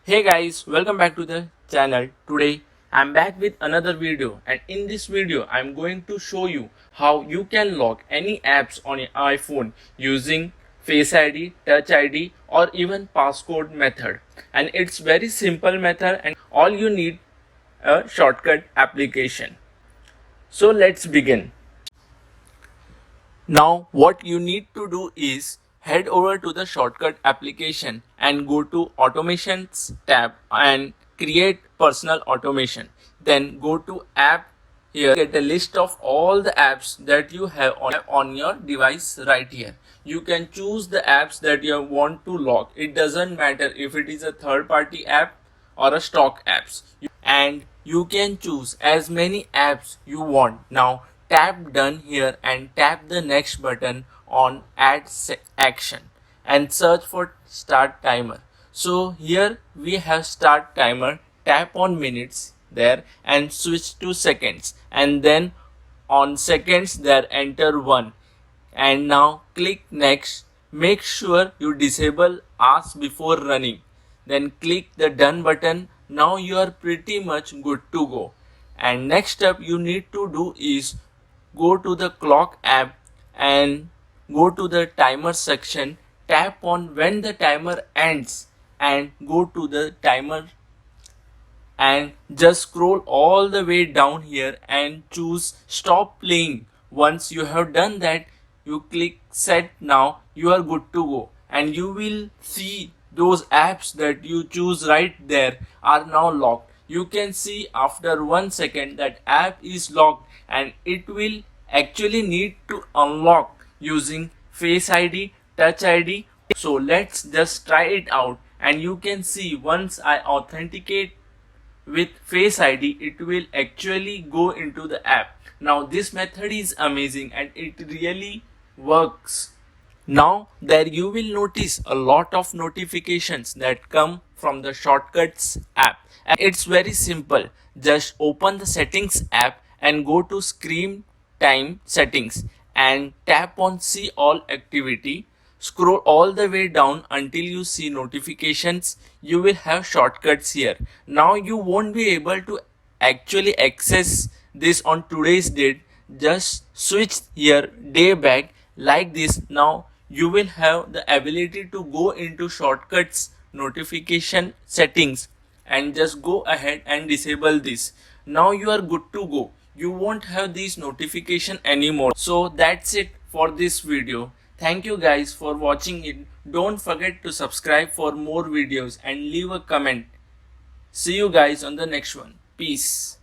Hey guys, welcome back to the channel. Today I'm back with another video, and in this video I'm going to show you how you can lock any apps on your iPhone using Face ID, Touch ID or even passcode method. And it's very simple method and all you need a shortcut application. So let's begin. Now what you need to do is head over to the shortcut application and go to automations tab and create personal automation. Then go to app. Here get a list of all the apps that you have on your device right here. You can choose the apps that you want to lock. It doesn't matter if it is a third party app or a stock apps, and you can choose as many apps you want. Now tap done here and tap the next button on add action and search for start timer. So here we have start timer. Tap on minutes there and switch to seconds, and then on seconds there enter 1, and now click next. Make sure you disable ask before running, then click the done button. Now you are pretty much good to go. And next step you need to do is go to the clock app and go to the timer section. Tap on when the timer ends and go to the timer and just scroll all the way down here and choose stop playing. Once you have done that, you click set. Now you are good to go, and you will see those apps that you choose right there are now locked. You can see after 1 second that app is locked, and it will actually need to unlock using Face ID, Touch ID. So let's just try it out, and you can see once I authenticate with Face ID, it will actually go into the app. Now this method is amazing and it really works. Now there you will notice a lot of notifications that come from the shortcuts app, and it's very simple. Just open the settings app and go to screen time settings and tap on see all activity. Scroll all the way down until you see notifications. You will have shortcuts here. Now you won't be able to actually access this on today's date. Just switch here day back like this. Now you will have the ability to go into shortcuts notification settings and just go ahead and disable this. Now you are good to go. You won't have these notification anymore. So that's it for this video. Thank you guys for watching it. Don't forget to subscribe for more videos and leave a comment. See you guys on the next one. Peace.